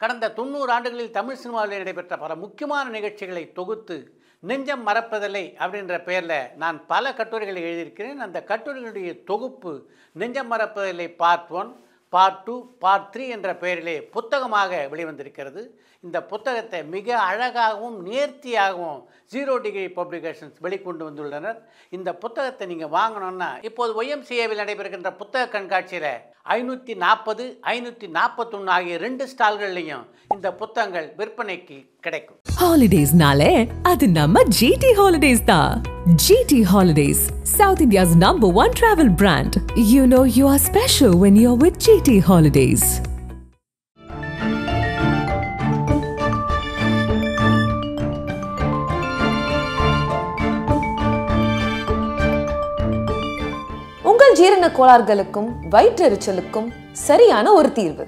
கடந்த 90 ஆண்டுகளில் தமிழ் சினிமாவில் நடைபெற்ற பல முக்கியமான நிகழ்ச்சிகளை தொகுத்து நெஞ்சம் மறப்பதில்லை அப்படின்ற பெயரில் நான் பல கட்டுரைகளை எழுதியிருக்கிறேன். அந்த கட்டுரைகளுடைய தொகுப்பு நெஞ்சம் மறப்பதில்லை பார்ட் 1, பார்ட் 2, பார்ட் 3 என்ற பெயரிலே புத்தகமாக வெளிவந்திருக்கிறது. இந்த புத்தகத்தை மிக அழகாகவும் நேர்த்தியாகவும் 0 டிகிரி பப்ளிகேஷன்ஸ் வெளிக்கொண்டு வந்துள்ளனர். இந்த புத்தகத்தை நீங்கள் வாங்கணும்னா இப்போது YMCAவில் நடைபெறுகின்ற புத்தக கண்காட்சியில் 540, 541 ஆகிய 2 ஸ்டால்கள்லையும் இந்த புத்தகங்கள் விற்பனைக்கு கிடைக்கும். Holidays-nale adu namma GT Holidays da. GT Holidays, South India's #1 travel brand. You know you are special when you're with GT Holidays. உங்கள் ஜீரண கோளாறுகளுக்கும் வயிற்றெரிச்சலுக்கும் சரியான ஒரு தீர்வு.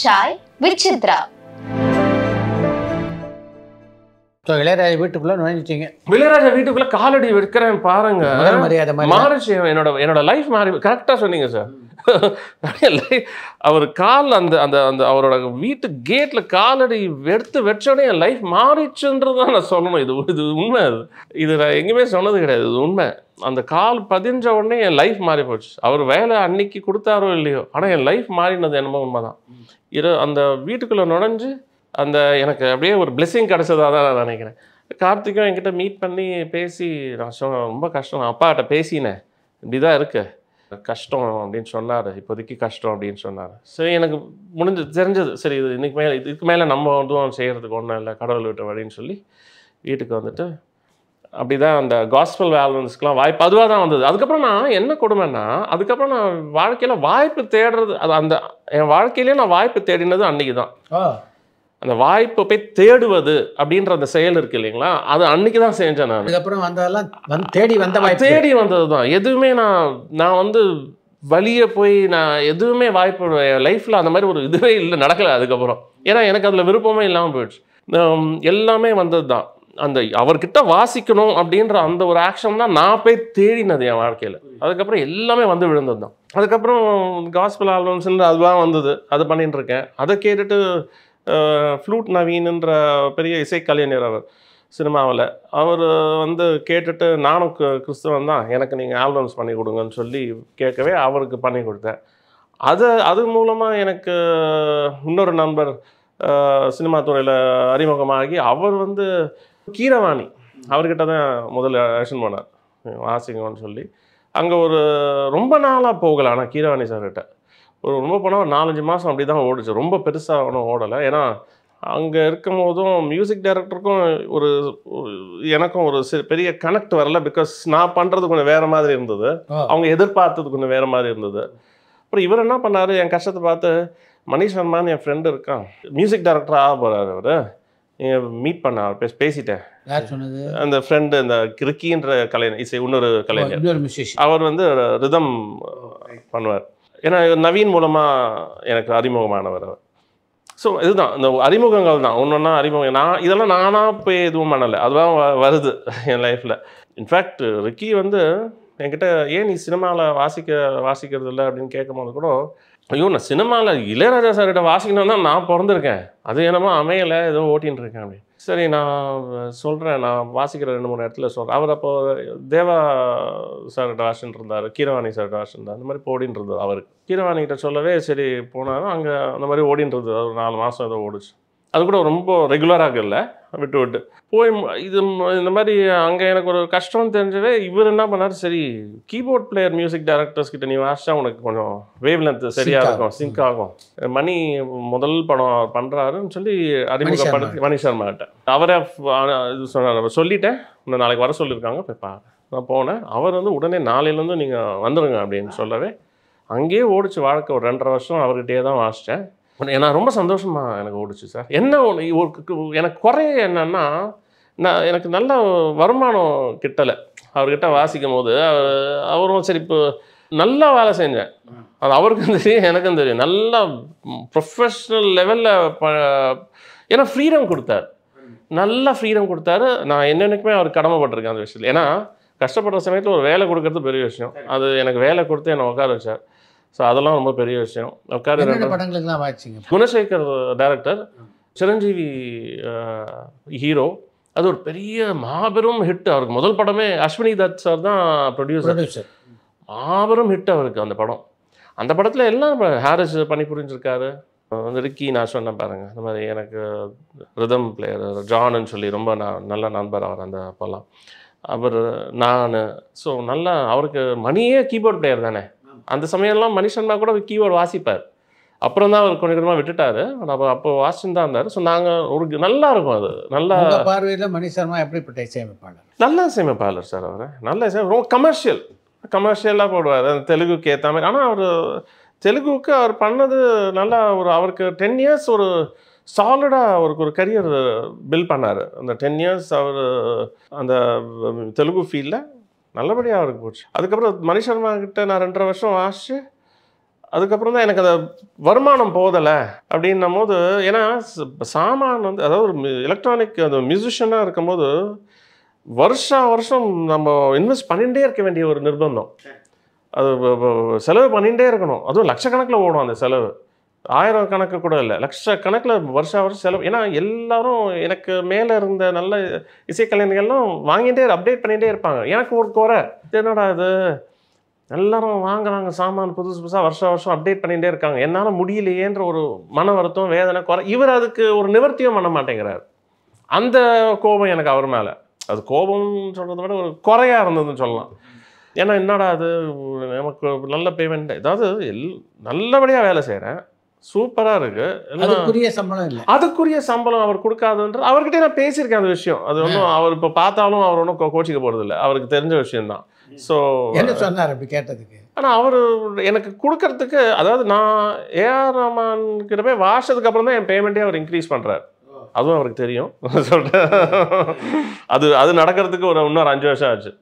சாய் வித் சித்ரா. இளையராஜா வீட்டுக்குள்ள நுழைஞ்சிட்டீங்க. இளையராஜா வீட்டுக்குள்ள காலடி வைக்கிறேன் பாருங்க. மாறிச்சு என்னோட லைஃப் மாறி. கரெக்டா சொன்னீங்க சார். அவர் கால் அந்த அந்த அந்த அவரோட வீட்டு கேட்ல காலடி எடுத்து வச்சோடனே என் லைஃப் மாறிச்சுன்றதான் நான் சொல்லணும். இது உண்மை. இது நான் எங்கேயுமே சொன்னது கிடையாது. இது உண்மை. அந்த கால் பதிஞ்ச உடனே என் லைஃப் மாறி போச்சு. அவர் வேலை அன்னைக்கு கொடுத்தாரோ இல்லையோ, ஆனால் என் லைஃப் மாறினது என்னமோ உண்மைதான். அந்த வீட்டுக்குள்ளே நுழைஞ்சு அந்த எனக்கு அப்படியே ஒரு பிளெஸிங் கிடச்சதாக தான் நான் நினைக்கிறேன். கார்த்திக்கும் என்கிட்ட மீட் பண்ணி பேசி நான் சொன்னேன், ரொம்ப கஷ்டம், நான் அப்பாட்ட பேசினேன், இப்படி தான் இருக்கு, கஷ்டம் அப்படின்னு சொன்னார், இப்போதைக்கு கஷ்டம் அப்படின்னு சொன்னார். சரி, எனக்கு தெரிஞ்சது, சரி இது இதுக்கு மேலே நம்ம வந்து செய்கிறதுக்கு ஒன்றும் இல்லை, கடவுள் விட்ட வழின்னு சொல்லி வீட்டுக்கு வந்துட்டு அப்படி தான் அந்த காஸ்பல் ஆல்பம்ஸ்க்கெலாம் வாய்ப்பு அதுவாக தான் வந்தது. அதுக்கப்புறம் நான் என்ன கொடுமைன்னா, அதுக்கப்புறம் நான் வாழ்க்கையில் வாய்ப்பு தேடுறது, அது அந்த என் வாழ்க்கையிலே நான் வாய்ப்பு தேடினது அன்றைக்கி தான். அந்த வாய்ப்பை போய் தேடுவது அப்படின்ற அந்த செயல் இருக்கு இல்லைங்களா, அது அன்னைக்கு தான் செஞ்சேன் நான். அதுக்கப்புறம் வந்ததெல்லாம் தேடி வந்தது தான். எதுவுமே நான் வந்து வழியே போய் நான் எதுவுமே வாய்ப்பு லைஃப்பில் அந்த மாதிரி ஒரு இதுவே இல்லை, நடக்கலை அதுக்கப்புறம். ஏன்னா எனக்கு அதில் விருப்பமே இல்லாமல் போயிடுச்சு. எல்லாமே வந்தது தான். அந்த அவர்கிட்ட வாசிக்கணும் அப்படின்ற அந்த ஒரு ஆக்ஷன் தான் நான் போய் தேடினது என் வாழ்க்கையில். அதுக்கப்புறம் எல்லாமே வந்து விழுந்தது தான். அதுக்கப்புறம் காஸ்பல் ஆல்பம்ஸ்ன்ற அதுவாக வந்தது, அதை பண்ணிட்டு இருக்கேன். அதை கேட்டுட்டு ஃப்ளூட் நவீன்ன்ற பெரிய இசைக்கலைஞர் அவர் சினிமாவில், அவர் வந்து கேட்டுட்டு நானும் கிறிஸ்தவன் தான், எனக்கு நீங்கள் ஆல்பம்ஸ் பண்ணி கொடுங்கன்னு சொல்லி கேட்கவே அவருக்கு பண்ணி கொடுத்தேன். அது மூலமாக எனக்கு இன்னொரு நண்பர் சினிமா துறையில் அறிமுகமாகி, அவர் வந்து கீரவாணி, அவர்கிட்ட தான் முதல்ல ஆக்ஷன் பண்ணார், வாசிங்கன்னு சொல்லி. அங்கே ஒரு ரொம்ப நாளாக போகலை, ஆனால் கீரவாணி சார்கிட்ட ரொம்ப போனால் ஒரு 4-5 மாதம் அப்படி தான் ஓடிச்சு. ரொம்ப பெருசாக ஒன்றும் ஓடலை. ஏன்னா அங்கே இருக்கும் போதும் மியூசிக் டைரக்டருக்கும் எனக்கும் ஒரு பெரிய கனெக்ட் வரல. பிகாஸ் நான் பண்ணுறது கொஞ்சம் வேறு மாதிரி இருந்தது, அவங்க எதிர்பார்த்தது கொஞ்சம் வேறு மாதிரி இருந்தது. அப்புறம் இவர் என்ன பண்ணார், என் கஷ்டத்தை பார்த்து, மணிஷ் சர்மான்னு என் ஃப்ரெண்டு இருக்கான், மியூசிக் டைரக்டர் ஆக போகிறார், அவர் நீங்கள் மீட் பண்ண பேசிட்டேன். அந்த ஃப்ரெண்டு இந்த கிரிக்கின்ற கலைஞர், இசை இன்னொரு கலைஞர், அவர் வந்து ரிதம் பண்ணுவார். ஏன்னா நவீன் மூலமாக எனக்கு அறிமுகமானவர் அவர். ஸோ இதுதான் இந்த அறிமுகங்கள் தான், ஒன்று ஒன்றா அறிமுகம். இதெல்லாம் நானாக போய் எதுவும் பண்ணலை, அதுதான் வருது என் லைஃப்பில். இன்ஃபேக்ட் ரிக்கி வந்து என்கிட்ட, ஏன் நீ சினிமாவில் வாசிக்கிறது இல்லை அப்படின்னு கேட்கும் போது கூட, ஐயோ நான் சினிமாவில் இளையராஜா சார்கிட்ட வாசிக்கணும் தான் நான் பிறந்திருக்கேன், அது என்னமோ அமையலை, ஏதோ ஓட்டின்னு இருக்கேன் அப்படின்னு. சரி நான் சொல்கிறேன், நான் வாசிக்கிற 2-3 இடத்துல சொல்கிறேன். அவர் அப்போ தேவா சார்கிட்ட வாசின்னு இருந்தார், கீரவாணி சார்கிட்ட வாசின்னு இருந்தார், அந்த மாதிரி ஓடின்னு இருந்தது. அவருக்கு கீரவாணிகிட்ட சொல்லவே சரி போனாலும் அங்கே அந்த மாதிரி ஓடின்னு இருந்தது. ஒரு 4 மாதம் ஏதோ ஓடிச்சு. அது கூட ரொம்ப ரெகுலராக இல்லை, விட்டு போய் இந்த மாதிரி அங்கே எனக்கு ஒரு கஷ்டம்னு தெரிஞ்சவே இவர் என்ன பண்ணார், சரி கீபோர்ட் பிளேயர் மியூசிக் டைரக்டர்ஸ் கிட்ட நீ வாசிச்சா உனக்கு கொஞ்சம் வேவ் லென்த் சரியாக இருக்கும், சிங்க் ஆகும். மணி முதல் படம் பண்ணுறாருன்னு சொல்லி அறிமுகப்படுத்தி மணி சர்மா கிட்ட அவரே இது சொன்னார். சொல்லிட்டேன், இன்னும் நாளைக்கு வர சொல்லியிருக்காங்க, போய் பாரு. நான் போனேன். அவர் வந்து உடனே நாளையிலேருந்து நீங்கள் வந்துடுங்க அப்படின்னு சொல்லவே அங்கேயே ஓடிச்சு வாழ்க்கை. ஒரு 2.5 வருஷம் அவர்கிட்டயே தான் வாசித்தேன். ஏன்னா ரொம்ப சந்தோஷமாக எனக்கு ஓடிச்சு சார். என்ன ஒன்று எனக்கு குறைய என்னன்னா, எனக்கு நல்ல வருமானம் கிட்டலை அவர்கிட்ட வாசிக்கும் போது. அவரும் சரி இப்போ நல்லா வேலை செஞ்சேன், அது அவருக்கும் தெரியும் எனக்கும் தெரியும். நல்லா ப்ரொஃபஷ்னல் லெவலில் ஏன்னா ஃப்ரீடம் கொடுத்தார். நல்ல ஃப்ரீடம் கொடுத்தாரு. நான் என்னென்னைக்குமே அவர் கடமைப்பட்டிருக்கேன் அந்த விஷயத்தில். ஏன்னா கஷ்டப்படுற சமயத்தில் ஒரு வேலை கொடுக்கறது பெரிய விஷயம். அது எனக்கு வேலை கொடுத்து என்னை உட்கார வச்சார். ஸோ அதெல்லாம் ரொம்ப பெரிய விஷயம். உட்கார படங்களுக்குலாம் வாய்ச்சிங்க. Gunasekhar director, Chiranjeevi hero. அது ஒரு பெரிய மாபெரும் ஹிட். அவருக்கு முதல் படமே அஸ்வினி தத் சார் தான் ப்ரொடியூசர். மாபெரும் ஹிட் அவருக்கு அந்த படம். அந்த படத்தில் எல்லாம் ஹாரிஸ் பணி புரிஞ்சிருக்காரு. வந்து ரிக்கி நான் சொன்னேன் பாருங்கள், இந்த மாதிரி எனக்கு ரிதம் பிளேயர் ஜான்னு சொல்லி ரொம்ப நல்ல நண்பர் அவர் அந்த அப்போல்லாம். அவர் நான் ஸோ நல்லா அவருக்கு மணியே கீபோர்ட் பிளேயர் தானே. அந்த சமயம்லாம் மனுஷன்னா கூட கீபோர்டு வாசிப்பார். அப்புறம் தான் அவர் கொஞ்சம் கொஞ்சமாக விட்டுட்டாரு. அப்போ வாசிச்சுன்னு தான் இருந்தார். ஸோ நாங்கள் ஒரு நல்லா இருக்கும். அது நல்லா பார்வையில் மணி சர்மா எப்படிப்பட்ட இசையமைப்பாளர்? நல்ல இசையமைப்பாளர் சார். அவர் நல்ல இசை, ரொம்ப கமர்ஷியலாக போடுவார் அந்த தெலுங்குக்கு ஏற்ற மாதிரி. ஆனால் அவர் தெலுங்குக்கு அவர் பண்ணது நல்லா அவருக்கு 10 இயர்ஸ் ஒரு சாலிடாக அவருக்கு ஒரு கரியர் பில்ட் பண்ணார். அந்த 10 இயர்ஸ் அவர் அந்த தெலுங்கு ஃபீல்டில் நல்லபடியாக அவருக்கு போச்சு. அதுக்கப்புறம் மணி சர்மா கிட்ட நான் 2.5 வருஷம் வாசிச்சு அதுக்கப்புறம் தான் எனக்கு அந்த வருமானம் போதலை அப்படின்னும் போது, ஏன்னா சாமான் வந்து அதாவது ஒரு எலக்ட்ரானிக் அந்த மியூசிஷியனாக இருக்கும்போது வருஷம் நம்ம இன்வெஸ்ட் பண்ணிகிட்டே இருக்க வேண்டிய ஒரு நிர்பந்தம். அது செலவு பண்ணிகிட்டே இருக்கணும். அதுவும் லட்சக்கணக்கில் ஓடும் அந்த செலவு. 1000 கணக்கு கூட இல்லை, லட்சக்கணக்கில் வருஷம் செலவு. ஏன்னா எல்லாரும் எனக்கு மேலே இருந்த நல்ல இசைக்கலைஞர்கள்லாம் வாங்கிட்டே அப்டேட் பண்ணிகிட்டே இருப்பாங்க. எனக்கு ஒரு குறை, என்னடா இது எல்லாரும் வாங்குறாங்க சாமான் புதுசாக வருஷம் அப்டேட் பண்ணிகிட்டே இருக்காங்க, என்னால் முடியலையேன்ற ஒரு மன வருத்தம், வேதனை, குறை. இவர் அதுக்கு ஒரு நிவர்த்தியும் பண்ண மாட்டேங்கிறார். அந்த கோபம் எனக்கு அவர் மேலே. அது கோபம்னு சொல்கிறத விட ஒரு குறையாக இருந்ததுன்னு சொல்லலாம். ஏன்னா என்னடா அது நமக்கு நல்ல பேமெண்ட், ஏதாவது நல்லபடியாக வேலை செய்கிறேன், சூப்பராக இருக்குது, அதுக்குரிய சம்பளம் இல்லை, அதுக்குரிய சம்பளம் அவர் கொடுக்காதுன்ற அவர்கிட்ட நான் பேசியிருக்கேன் அந்த விஷயம். அது ஒன்றும் அவர் இப்போ பார்த்தாலும் அவர் ஒன்றும் கோச்சிக்க போகிறது இல்லை, அவருக்கு தெரிஞ்ச விஷயம்தான். ஸோ என்ன சொன்னார் அப்படி கேட்டதுக்கு? ஆனால் அவர் எனக்கு கொடுக்கறதுக்கு, அதாவது நான் ஏஆர் ரஹ்மான் கிட்ட போய் வாஷதுக்கு அப்புறம் தான் என் பேமெண்ட்டே அவர் இன்க்ரீஸ் பண்ணுறாரு. அதுவும் அவருக்கு தெரியும் சொல்லிட்டு அது நடக்கிறதுக்கு இன்னொரு 5 வருஷம் ஆச்சு.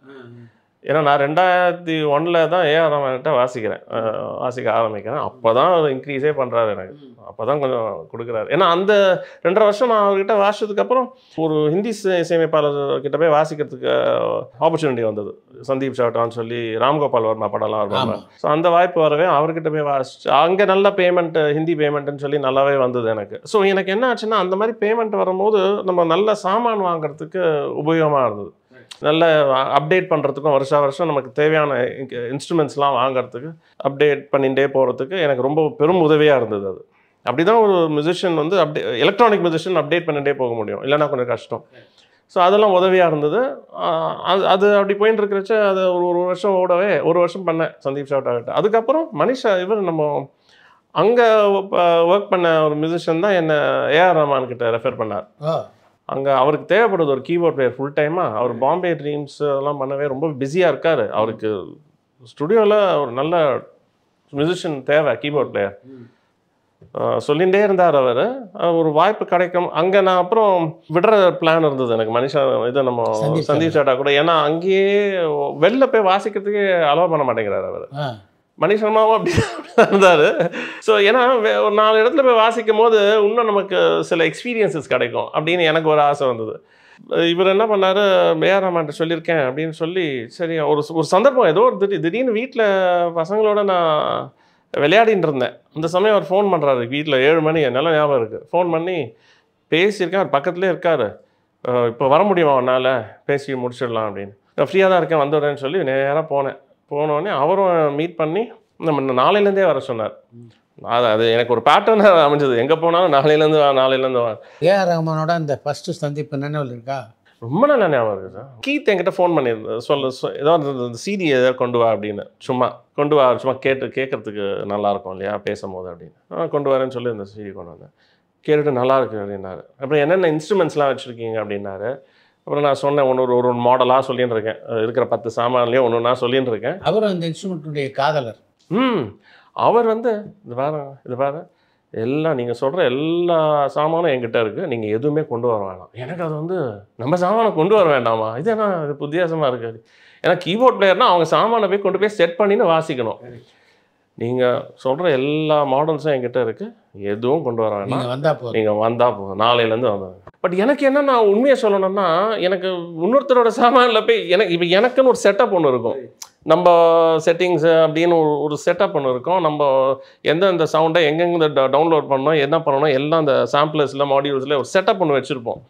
ஏன்னா நான் 2001 தான் ஏஆர் ரஹ்மான்கிட்ட வாசிக்க ஆரம்பிக்கிறேன். அப்போ தான் இன்க்ரீஸே பண்ணுறாரு எனக்கு. அப்போ தான் கொஞ்சம் கொடுக்குறாரு. ஏன்னா அந்த 2.5 வருஷம் நான் அவர்கிட்ட வாசிச்சதுக்கப்புறம் ஒரு ஹிந்தி இசையமைப்பாளர்கிட்ட போய் வாசிக்கிறதுக்கு ஆப்பர்ச்சுனிட்டி வந்தது. சந்தீப் சாவ்டான்னு சொல்லி ராம்கோபால் வர்மா படம்லாம் வருவாங்க. ஸோ அந்த வாய்ப்பு வரவே அவர்கிட்ட போய் வாசிச்சு அங்கே நல்ல பேமெண்ட்டு, ஹிந்தி பேமெண்ட்டுன்னு சொல்லி நல்லாவே வந்தது எனக்கு. ஸோ எனக்கு என்ன ஆச்சுன்னா, அந்த மாதிரி பேமெண்ட் வரும்போது நம்ம நல்ல சாமான் வாங்குறதுக்கு உபயோகமாக இருந்தது. நல்ல அப்டேட் பண்ணுறதுக்கும் வருஷம் நமக்கு தேவையான இன்ஸ்ட்ருமெண்ட்ஸ்லாம் வாங்கிறதுக்கு அப்டேட் பண்ணிகிட்டே போகிறதுக்கு எனக்கு ரொம்ப பெரும் உதவியாக இருந்தது. அது அப்படி தான் ஒரு மியூசிஷியன் வந்து எலக்ட்ரானிக் மியூசிஷியன் அப்டேட் பண்ணிகிட்டே போக முடியும், இல்லைன்னா கொஞ்சம் கஷ்டம். ஸோ அதெல்லாம் உதவியாக இருந்தது. அது அப்படி போயின்னு இருக்கிறச்ச அது ஒரு வருஷம் ஓடவே 1 வருஷம் பண்ணேன் சந்தீப் சாவ்டாகிட்ட. அதுக்கப்புறம் மனிஷா இவர் நம்ம அங்கே ஒர்க் பண்ண ஒரு மியூசிஷியன் தான் என்னை ஏஆர் ரஹ்மான் கிட்ட ரெஃபர் பண்ணார். அங்கே அவருக்கு தேவைப்படுது ஒரு கீபோர்ட் பிளேயர் ஃபுல் டைமாக. அவர் பாம்பே ட்ரீம்ஸ் எல்லாம் பண்ணவே ரொம்ப பிஸியாக இருக்கார். அவருக்கு ஸ்டுடியோவில் ஒரு நல்ல மியூசிஷியன் தேவை, கீபோர்ட் பிளேயர் சொல்லிகிட்டே இருந்தார். அவர் ஒரு வாய்ப்பு கிடைக்கும். அங்கே நான் அப்புறம் விடுற பிளான் இருந்தது எனக்கு மனிஷா இது நம்ம சந்தீப் சாட்டா கூட. ஏன்னா அங்கேயே வெளில போய் வாசிக்கிறதுக்கே அலோவ் பண்ண மாட்டேங்கிறார் அவர். மணி சர்மாவும் அப்படி இருந்தார். ஸோ ஏன்னா ஒரு 4 இடத்துல போய் வாசிக்கும் போது இன்னும் நமக்கு சில எக்ஸ்பீரியன்ஸஸ் கிடைக்கும் அப்படின்னு எனக்கு ஒரு ஆசை வந்தது. இவர் என்ன பண்ணார், ஏஆர் ரஹ்மான்ட்ட சொல்லியிருக்கேன் அப்படின்னு சொல்லி, சரி ஒரு சந்தர்ப்பம் ஏதோ ஒரு திடீர்னு வீட்டில் பசங்களோட நான் விளையாடின்னு இருந்தேன். அந்த சமயம் அவர் ஃபோன் பண்ணுறாரு வீட்டில் 7 மணி, நல்லா ஞாபகம் இருக்குது. ஃபோன் பண்ணி பேசியிருக்கேன், அவர் பக்கத்துலேயே இருக்கார். இப்போ வர முடியுமா உன்னால், பேசி முடிச்சிடலாம் அப்படின்னு. நான் ஃப்ரீயாக தான் இருக்கேன், வந்துடுறேன்னு சொல்லி நேராக போனோடனே அவரும் மீட் பண்ணி நம்ம நாளையிலேருந்தே வர சொன்னார். அது எனக்கு ஒரு பேட்டர்னாக அமைஞ்சது. எங்கே போனாலும் நாளையிலேருந்து வா. ஏஆர் ரஹ்மானோட அந்த ஃபஸ்ட்டு சந்திப்பு நினைவில் இருக்கா? ரொம்ப நல்லா ஞாபகம் இருக்குது சார். கீத் என்கிட்ட ஃபோன் பண்ணியிருந்தேன், ஏதாவது இந்த சிடி எதாவது கொண்டு வா அப்படின்னு. சும்மா கேட்கறதுக்கு நல்லாயிருக்கும் இல்லையா பேசும்போது அப்படின்னு. கொண்டு வரேன்னு சொல்லி இந்த சிடி கொண்டு வந்தேன். கேட்டுட்டு நல்லா இருக்கு அப்படின்னாரு. அப்புறம் என்னென்ன இன்ஸ்ட்ருமெண்ட்ஸ்லாம் வச்சுருக்கீங்க அப்படின்னாரு. அப்புறம் நான் சொன்னேன், ஒரு மாடலாக சொல்லின்னு இருக்கேன், இருக்கிற 10 சாமான்லேயும் ஒன்று சொல்லின்னு இருக்கேன். அவரும் அந்த இன்ஸ்ட்ருமெண்ட்டுடைய காதலர். அவர் வந்து இது பாரு எல்லாம் நீங்கள் சொல்கிற எல்லா சாமானும் என்கிட்ட இருக்குது, நீங்கள் எதுவுமே கொண்டு வர வேண்டாம். எனக்கு அது வந்து நம்ம சாமானை கொண்டு வர வேண்டாமா, இது என்ன இது வித்தியாசமாக இருக்குது. ஏன்னா கீபோர்ட் பிளேயர்னால் அவங்க சாமானை போய் கொண்டு போய் செட் பண்ணின்னு வாசிக்கணும். நீங்கள் சொல்கிற எல்லா மாடல்ஸும் என்கிட்ட இருக்குது, எதுவும் கொண்டு வர வேணாம், நீங்கள் வந்தால் போதும், நாளையிலேருந்து வந்தாங்க. பட் எனக்கு என்ன, நான் உண்மையை சொல்லணும்னா, எனக்கு இன்னொருத்தரோட சாமானில் போய் இப்போ எனக்குன்னு ஒரு செட்டப் ஒன்று இருக்கும். நம்ம செட்டிங்ஸு அப்படின்னு ஒரு செட்டப் ஒன்று இருக்கும். நம்ம எந்தெந்த சவுண்டை எங்கெங்கே டவுன்லோட் பண்ணணும், என்ன பண்ணணும், எல்லாம் அந்த சாம்பிளர்ஸில் மாடியூல்ஸில் ஒரு செட்டப் ஒன்று வச்சுருப்போம்.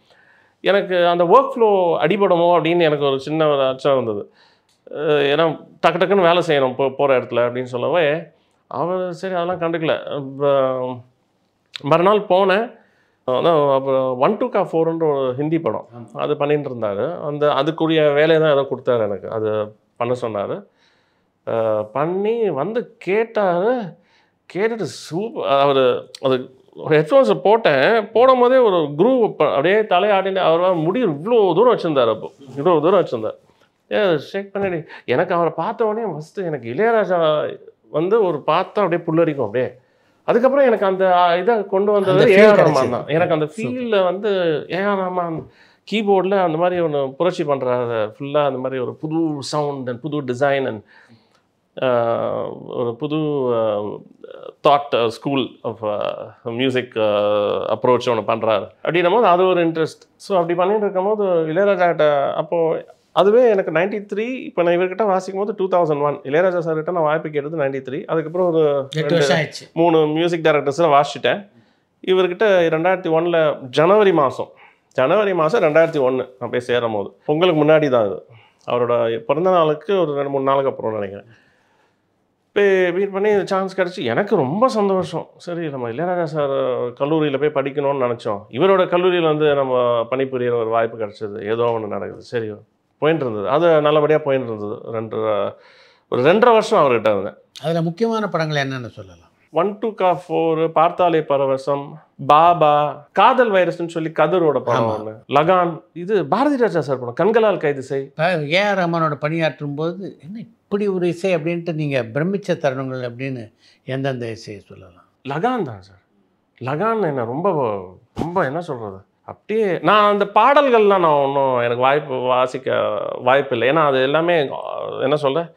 எனக்கு அந்த ஒர்க் ஃப்ளோ அடிபடுமோ அப்படின்னு எனக்கு ஒரு சின்ன ஒரு அச்சம் இருந்தது. ஏன்னா டக்கு டக்குன்னு வேலை செய்யணும் போகிற இடத்துல அப்படின்னு சொல்லவே அவர் சரி அதெல்லாம் கண்டுக்கல. மறுநாள் போனேன். அப்புறம் 1 2 Ka 4ன்ற ஒரு ஹிந்தி படம் அது பண்ணிட்டு இருந்தார். அதுக்குரிய வேலையை தான் ஏதோ கொடுத்தாரு எனக்கு, அது பண்ண சொன்னார். பண்ணி வந்து கேட்டுட்டு சூப்பர். அவர் அது ஹெட்ஃபோன்ஸை போடும் போதே ஒரு குரூவ் அப்படியே தலையாடினு அவர் முடி இவ்வளோ தூரம் வச்சுருந்தார். அப்போ இவ்வளோ தூரம் வச்சுருந்தார். ஷேக் பண்ணிடு. எனக்கு அவரை பார்த்த உடனே ஃபஸ்ட்டு எனக்கு இளையராஜா வந்து ஒரு பார்த்தா அப்படியே புல்லரிக்கும் அப்படியே. அதுக்கப்புறம் எனக்கு அந்த இதை கொண்டு வந்தது ஏஆர் ரஹ்மான் தான். எனக்கு அந்த ஃபீல்டில் வந்து ஏஆர் ரஹ்மான் கீபோர்டில் அந்த மாதிரி ஒன்று புரட்சி பண்ணுறாரு. ஃபுல்லாக அந்த மாதிரி ஒரு புது சவுண்ட் அண்ட் புது டிசைன் அண்ட் ஒரு புது thought school of music approach ஒன்று பண்ணுறாரு. அப்படின்னும் போது அது ஒரு இன்ட்ரெஸ்ட். ஸோ அப்படி பண்ணிட்டு இருக்கும் போது இளையராஜாட்ட அப்போது அதுவே எனக்கு 93. இப்போ நான் இவர்கிட்ட வாசிக்கும் போது 2001. இளையராஜா சார்கிட்ட நான் வாய்ப்பு கேட்டது 93. அதுக்கப்புறம் ஒரு 3 மியூசிக் டைரக்டர்ஸில் வாசிச்சிட்டேன். இவர்கிட்ட 2001 ஜனவரி மாதம் 2001 நான் போய் சேரும் போது பொங்கலுக்கு முன்னாடி தான் அது. அவரோட பிறந்த நாளுக்கு ஒரு 2-3 நாளுக்கு அப்புறம் நினைக்கிறேன். இப்போ மீட் பண்ணி சான்ஸ் கிடச்சி எனக்கு ரொம்ப சந்தோஷம். சரி நம்ம இளையராஜா சார் கல்லூரியில் போய் படிக்கணும்னு நினச்சோம். இவரோட கல்லூரியில் வந்து நம்ம பணிபுரியிற ஒரு வாய்ப்பு கிடச்சிது. ஏதோ ஒன்று நடக்குது. சரி போயின்னு இருந்தது. அது நல்லபடியாக போயின்னு இருந்தது. ஒரு 2.5 வருஷம் அவர்கிட்ட இருந்தேன். அதில் முக்கியமான படங்கள் என்னென்னு சொல்லலாம்? 1 2 Ka 4, பார்த்தாலே பரவசம், பாபா, காதல் வைரஸ்ன்னு சொல்லி கதிரோட படம் ஒன்று, லகான். இது பாரதி ராஜா சார் படம், கண்களால் கைது செய். ஏஆர் ரஹ்மானோட பணியாற்றும் போது என்ன இப்படி ஒரு இசை அப்படின்ட்டு நீங்கள் பிரமிச்ச தருணங்கள் அப்படின்னு எந்தெந்த இசையை சொல்லலாம்? லகான் தான் சார். லகான் என்ன ரொம்ப ரொம்ப என்ன சொல்கிறது, அப்படியே நான் அந்த பாடல்கள்லாம் நான் ஒன்றும் எனக்கு வாசிக்க வாய்ப்பு இல்லை. ஏன்னா அது எல்லாமே என்ன சொல்கிறேன்,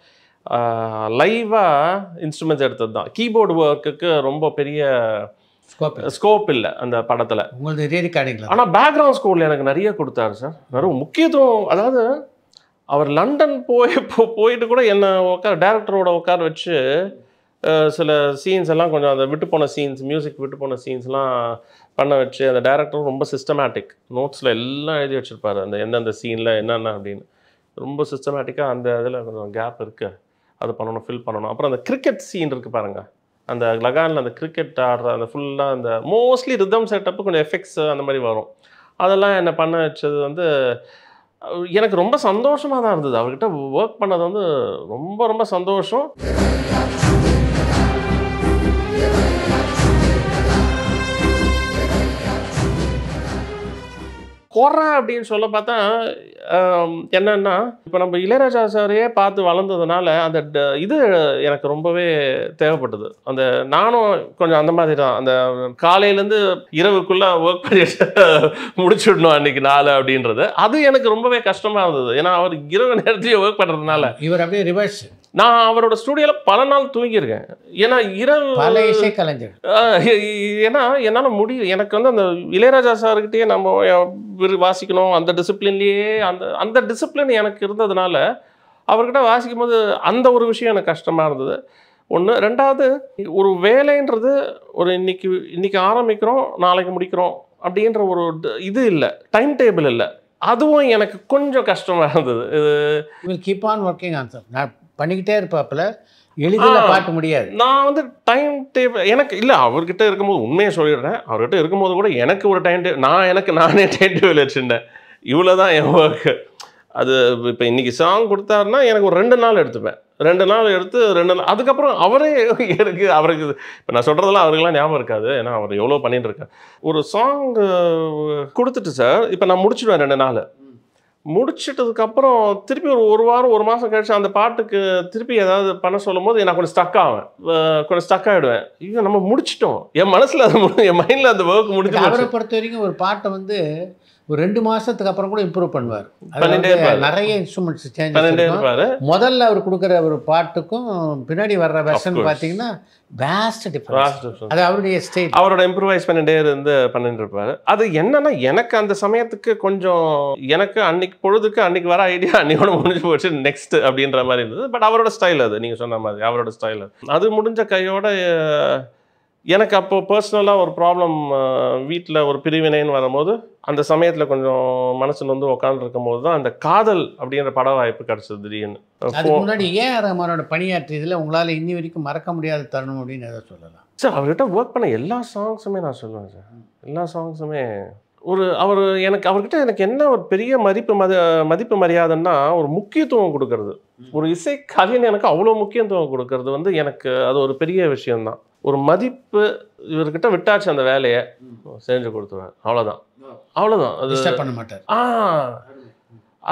லைவாக இன்ஸ்ட்ருமெண்ட்ஸ் எடுத்தது தான். கீபோர்டு ஒர்க்குக்கு ரொம்ப பெரிய ஸ்கோப் இல்லை அந்த படத்தில். உங்களுக்கு ரீரெக்கார்டிங். ஆனால் பேக்ரவுண்ட் ஸ்கோரில் எனக்கு நிறைய கொடுத்தாரு சார். நிறைய முக்கியத்துவம். அதாவது அவர் லண்டன் போயிட்டு கூட என்னை டேரக்டரோட உட்கார வச்சு சில சீன்ஸ் எல்லாம் கொஞ்சம் அந்த விட்டு போன சீன்ஸ், மியூசிக் விட்டு போன சீன்ஸ்லாம் பண்ண வச்சு அந்த டேரக்டரும் ரொம்ப சிஸ்டமேட்டிக் நோட்ஸில் எல்லாம் எழுதி வச்சுருப்பாரு. அந்த எந்தெந்த சீனில் என்னென்ன அப்படின்னு ரொம்ப சிஸ்டமேட்டிக்காக அந்த இதில் கொஞ்சம் கேப் இருக்குது, அது பண்ணணும், ஃபில் பண்ணணும். அப்புறம் அந்த கிரிக்கெட் சீன் இருக்குது பாருங்கள், அந்த லகானில் அந்த கிரிக்கெட் ஆடுற அந்த ஃபுல்லாக அந்த மோஸ்ட்லி ரிதம் செட்டப்பு கொஞ்சம் எஃபெக்ட்ஸ் அந்த மாதிரி வரும். அதெல்லாம் என்னை பண்ண வச்சது வந்து எனக்கு ரொம்ப சந்தோஷமாக தான் இருந்தது. அவர்கிட்ட ஒர்க் பண்ணது வந்து ரொம்ப ரொம்ப சந்தோஷம். குறை அப்படின்னு சொல்ல பார்த்தா என்னன்னா, இப்போ நம்ம இளையராஜா சாரையே பார்த்து வளர்ந்ததுனால அந்த இது எனக்கு ரொம்பவே தேவைப்பட்டது. அந்த நானும் கொஞ்சம் அந்த மாதிரி தான், அந்த காலையிலேருந்து இரவுக்குள்ளே ஒர்க் பண்ணிட்டு முடிச்சுடணும் அன்றைக்கி நாள் அப்படின்றது. அது எனக்கு ரொம்பவே கஷ்டமாக இருந்தது. ஏன்னா அவர் இரவு நேரத்துலேயே ஒர்க் பண்ணுறதுனால. இவர் அப்படியே ரிவர்ஸ். நான் அவரோட ஸ்டூடியோவில் பல நாள் தூங்கியிருக்கேன். ஏன்னா இரவு பல இசை கலைஞர். ஏன்னா என்னால் முடியும். எனக்கு வந்து அந்த இளையராஜா சார்கிட்டயே நம்ம வாசிக்கணும் அந்த டிசிப்ளின்லேயே அந்த டிசிப்ளின் எனக்கு இருந்ததுனால அவர்கிட்ட வாசிக்கும் போது அந்த ஒரு விஷயம் எனக்கு கஷ்டமாக இருந்தது. ஒன்று. ரெண்டாவது, ஒரு வேலைன்றது ஒரு இன்னைக்கு ஆரம்பிக்கிறோம் நாளைக்கு முடிக்கிறோம் அப்படின்ற ஒரு இது இல்லை, டைம் டேபிள் இல்லை. அதுவும் எனக்கு கொஞ்சம் கஷ்டமாக இருந்தது. இது keep on working on sir. நான் பண்ணிக்கிட்டே இருப்பாப்புல, எளிதில் பார்க்க முடியாது. நான் வந்து டைம் டேபிள் எனக்கு இல்லை. அவர்கிட்ட இருக்கும்போது உண்மையை சொல்லிடுறேன், அவர்கிட்ட இருக்கும்போது கூட எனக்கு ஒரு டைம் டேபிள் நானே டைம் டேபிள் வச்சுருந்தேன். இவ்வளோ தான் என் ஒர்க்கு. அது இப்போ இன்றைக்கி சாங் கொடுத்தாருன்னா எனக்கு ஒரு 2 நாள் எடுத்துப்பேன். 2 நாள் எடுத்து 2 நாள் அதுக்கப்புறம் அவருக்கு இப்போ நான் சொல்கிறதெல்லாம் அவருக்கெல்லாம் ஞாபகம் இருக்காது. ஏன்னா அவர் எவ்வளோ பண்ணிட்டு இருக்கார். ஒரு சாங் கொடுத்துட்டு சார் இப்போ நான் முடிச்சுடுவேன் 2 நாள். முடிச்சிட்டதுக்கப்புறம் திருப்பி ஒரு வாரம் 1 மாதம் கழிச்சு அந்த பாட்டுக்கு திருப்பி ஏதாவது பண்ண சொல்லும் போது நான் கொஞ்சம் ஸ்டக் ஆவேன், கொஞ்சம் ஸ்டக் ஆகிடுவேன். நம்ம முடிச்சிட்டோம், என் மனசில் என் மைண்டில் அந்த ஒர்க் முடிச்சு. அவரை பொறுத்த வரைக்கும் ஒரு பாட்டை வந்து ஒரு 2 மாதத்துக்கு அப்புறம் கூட இம்ப்ரூவ் பண்ணுவார். பண்ணிட்டே இருப்பாரு. நிறைய இன்ஸ்ட்ருமெண்ட்ஸ் பண்ணிட்டே சேஞ்சஸ் இருப்பாரு. முதல்ல அவர் கொடுக்குற ஒரு பாட்டுக்கும் பின்னாடி வர்ற வெர்ஷன் பார்த்தீங்கன்னா வேஸ்ட் டிஃபரன்ஸ். அது அவருடைய ஸ்டைல். அவரோட இம்ப்ரூவைஸ் பண்ணிட்டே பண்ணிட்டு இருப்பாரு. அது என்னன்னா எனக்கு அந்த சமயத்துக்கு கொஞ்சம் எனக்கு அன்னைக்கு பொழுதுக்கு அன்னைக்கு வர ஐடியா அன்னையோட முடிஞ்சு போச்சு நெக்ஸ்ட் அப்படின்ற மாதிரி இருந்தது. பட் அவரோட ஸ்டைல் அது, நீங்கள் சொன்ன மாதிரி அவரோட ஸ்டைல் அது முடிஞ்ச கையோட எனக்கு அப்போ பர்சனலாக ஒரு ப்ராப்ளம், வீட்டில் ஒரு பிரிவினைன்னு வரும்போது அந்த சமயத்தில் கொஞ்சம் மனசில் வந்து உட்காந்துருக்கும் போது தான் அந்த காதல் அப்படின்ற பட வாய்ப்பு கிடச்சது திடீர்னு. அதுக்கு முன்னாடி ஏஆர் ரஹ்மானோட பணியாற்றியதில் உங்களால் இன்னி வரைக்கும் மறக்க முடியாத தருணம் அப்படின்னு எதாவது சொல்லலாம் சார்? அவர்கிட்ட ஒர்க் பண்ண எல்லா சாங்ஸுமே நான் சொல்லுவேன் சார். எல்லா சாங்ஸுமே அவர்கிட்ட எனக்கு என்ன ஒரு பெரிய மதிப்பு மரியாதைன்னா ஒரு முக்கியத்துவம் கொடுக்கறது. ஒரு இசை கலைஞன் எனக்கு அவ்வளோ முக்கியத்துவம் கொடுக்கறது வந்து எனக்கு அது ஒரு பெரிய விஷயம்தான். ஒரு மதிப்பு இவர்கிட்ட விட்டாச்சு, அந்த வேலையை செஞ்சு கொடுத்துருவார். அவ்வளோதான் அது பண்ண மாட்டார்.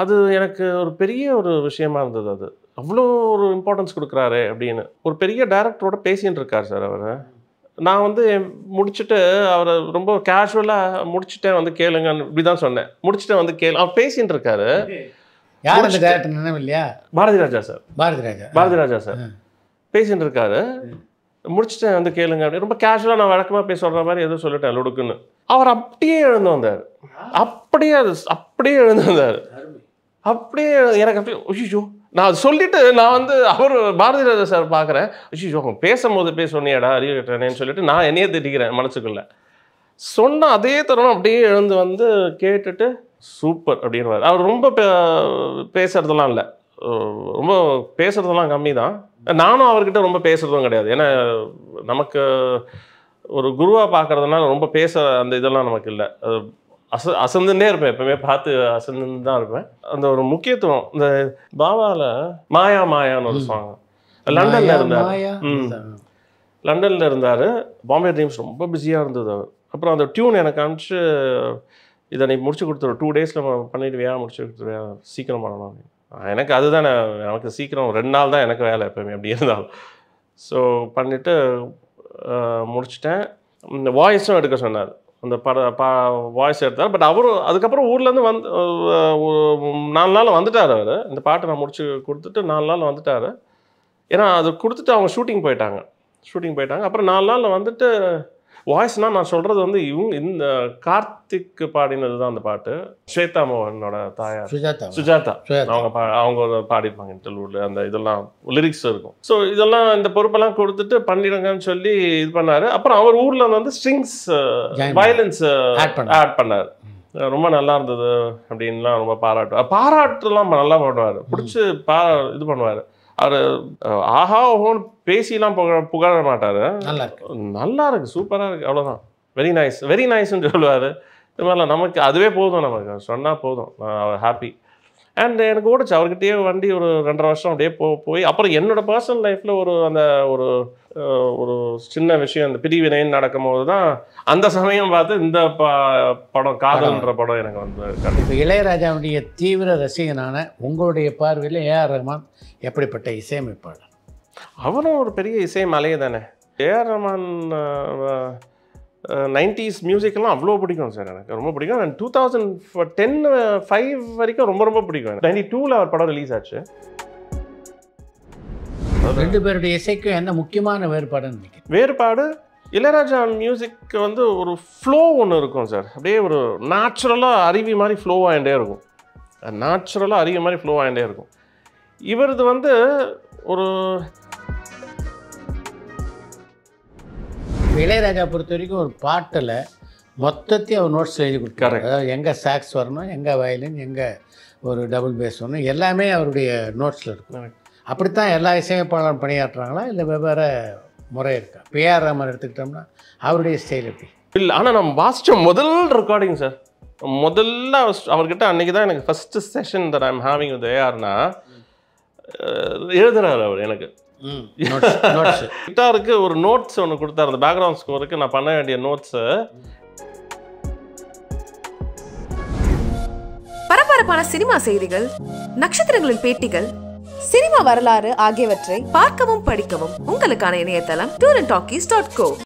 அது எனக்கு ஒரு பெரிய ஒரு விஷயமா இருந்தது. அது அவ்வளோ ஒரு இம்பார்ட்டன்ஸ் கொடுக்குறாரு அப்படின்னு. ஒரு பெரிய டைரக்டரோட பேசின்னு இருக்கார் சார் அவர். நான் வந்து முடிச்சுட்டு அவரை ரொம்ப கேஷுவலாக முடிச்சுட்டேன் வந்து கேளுங்கன்னு இப்படி தான் சொன்னேன். முடிச்சுட்டேன் வந்து கேளு அவர் பேசின்னு இருக்காரு. யார் அந்த டைரக்டர் நினைவு இல்லையா? பாரதி ராஜா சார். பாரதி ராஜா சார் பேசின்னு இருக்காரு. முடிச்சுட்டேன் வந்து கேளுங்க அப்படி ரொம்ப கேஷுவலாக நான் வழக்கமாக பேச சொல்கிற மாதிரி எதுவும் சொல்லிட்டேன் லுடுக்குன்னு. அவர் அப்படியே எழுந்து வந்தார். அப்படியே எழுந்து வந்தார். அப்படியே எனக்கு அப்படியே ஐயோ நான் அது சொல்லிட்டு நான் வந்து அவர் பாரதி ராஜா சார் பார்க்குறேன். ஐயோ அவங்க பேசும்போது சொன்னியாடா அறிவு கட்டுறேன்னு சொல்லிட்டு நான் என்னையே திட்டிக்கிறேன் மனசுக்குள்ளே. சொன்ன அதே தருணம் அப்படியே எழுந்து வந்து கேட்டுட்டு சூப்பர் அப்படின்வார். அவர் ரொம்ப பேசுறதெல்லாம் இல்லை, ரொம்ப பேசுறதெல்லாம் கம்மி தான். நானும் அவர்கிட்ட ரொம்ப பேசுறதும் கிடையாது. ஏன்னா நமக்கு ஒரு குருவாக பார்க்கறதுனால ரொம்ப பேச அந்த இதெல்லாம் நமக்கு இல்லை. அசந்துன்னே இருப்பேன், எப்பவுமே பார்த்து அசந்துன்னு தான் இருப்பேன். அந்த ஒரு முக்கியத்துவம் இந்த பாபாவில் மாயான்னு ஒரு சாங் லண்டனில் இருந்தார். லண்டனில் இருந்தார். பாம்பே ட்ரீம்ஸ் ரொம்ப பிஸியாக இருந்தது அவர். அப்புறம் அந்த டியூன் எனக்கு அனுப்பிச்சு இதை நீ முடிச்சு கொடுத்துரு, 2 டேஸில் பண்ணிவிடுவியா, முடிச்சு கொடுத்துருவியா, சீக்கிரம் பண்ணணும் அப்படின்னு. எனக்கு அதுதான் எனக்கு சீக்கிரம் 2 நாள் தான் எனக்கு வேலை எப்பவுமே அப்படி இருந்தாலும். ஸோ பண்ணிவிட்டு முடிச்சிட்டேன். இந்த வாய்ஸும் எடுக்க சொன்னார். அந்த வாய்ஸ் எடுத்தார். பட் அவரும் அதுக்கப்புறம் ஊர்லேருந்து வந்து 4 நாள் வந்துட்டார் அவர். இந்த பாட்டை நான் முடிச்சு கொடுத்துட்டு 4 நாள் வந்துட்டார். ஏன்னா அது கொடுத்துட்டு அவங்க ஷூட்டிங் போயிட்டாங்க. அப்புறம் 4 நாளில் வந்துட்டு வாய்ஸ்னால் நான் சொல்கிறது வந்து இந்த கார்த்திக் பாடினது தான் அந்த பாட்டு. ஸ்வேதா மோகனோட தாயார் சுஜாதா அவங்க பாடிப்பாங்க இன்டர்வியூவில். அந்த இதெல்லாம் லிரிக்ஸ் இருக்கும். ஸோ இதெல்லாம் இந்த பொறுப்பெல்லாம் கொடுத்துட்டு பண்ணிடுங்கன்னு சொல்லி இது பண்ணார். அப்புறம் அவர் ஊரில் வந்து ஸ்ட்ரிங்ஸ் வயலன்ஸ் ஆட் பண்ணார். ரொம்ப நல்லா இருந்தது அப்படின்லாம் ரொம்ப பாராட்டுலாம் நல்லா பண்ணுவார். பிடிச்சி இது பண்ணுவார். அவர் ஆஹா ஓஹோன்னு பேசிலாம் புகழ மாட்டார். நல்லா இருக்கு, சூப்பராக இருக்குது, அவ்வளோதான். வெரி நைஸ்ன்னு சொல்லுவார். இது மாதிரிலாம் நமக்கு அதுவே போதும், நமக்கு சொன்னால் போதும். நான் ஹாப்பி. அண்ட் எனக்கு ஓடிச்சு அவர்கிட்டயே வண்டி ஒரு 2.5 வருஷம் அப்படியே போய் அப்புறம் என்னோடய பர்சனல் லைஃப்பில் ஒரு சின்ன விஷயம் இந்த பிரிவினைன்னு நடக்கும்போது தான் அந்த சமயம் பார்த்து இந்த படம் காதல்ன்ற படம் எனக்கு வந்து. இப்போ இளையராஜாவுடைய தீவிர ரசிகனான உங்களுடைய பார்வையில் ஏஆர் ரஹ்மான் எப்படிப்பட்ட இசையமைப்பாளர்? அவரும் ஒரு பெரிய இசை மலையே தானே. ஏஆர் ரஹ்மான் 90s மியூசிக்கெல்லாம் அவ்வளோ பிடிக்கும் சார், எனக்கு ரொம்ப பிடிக்கும். அண்ட் 2010-5 வரைக்கும் ரொம்ப பிடிக்கும். 92ல் அவர் படம் ரிலீஸ் ஆச்சு. 2 பேருடைய இசைக்கும் என்ன முக்கியமான வேறுபாடு? இளையராஜா மியூசிக் வந்து ஒரு ஃப்ளோ ஒன்று இருக்கும் சார். அப்படியே ஒரு நேச்சுரலாக அருவி மாதிரி ஃப்ளோ ஆகிட்டே இருக்கும். இவரது வந்து ஒரு இளையராஜா பொறுத்த வரைக்கும் ஒரு பாட்டில் மொத்தத்தையும் அவர் நோட்ஸ் எழுதி கொடுத்தாரு. அதாவது எங்கே சாக்ஸ் வரணும், எங்கே வயலின், எங்கே ஒரு டபுள் பேஸ் வரணும், எல்லாமே அவருடைய நோட்ஸில் இருக்கும். அப்படித்தான் எல்லா இசையமைப்பாளரும் பணியாற்றுறாங்களா இல்லை வெவ்வேறு முறை இருக்கா? ஏஆர் ரஹ்மான் எடுத்துக்கிட்டோம்னா அவருடைய ஸ்டைல் எப்படி? இல்லை, ஆனால் நம்ம வாசித்த முதல் ரெக்கார்டிங் சார், முதல்ல அவர்கிட்ட அன்றைக்கி தான் எனக்கு first session that I'm having with ஏஆர்னா எழுதுறாரு அவர். எனக்கு கிட்டாருக்கு ஒரு நோட்ஸ் ஒன்று கொடுத்தாரு. அந்த பேக்ரவுண்ட் ஸ்கோருக்கு நான் பண்ண வேண்டிய நோட்ஸு. பரபரப்பான சினிமா செய்திகள், நட்சத்திரங்களின் பேட்டிகள், சினிமா வரலாறு ஆகியவற்றை பார்க்கவும் படிக்கவும் உங்களுக்கான இணையதளம் tourantalkies.co.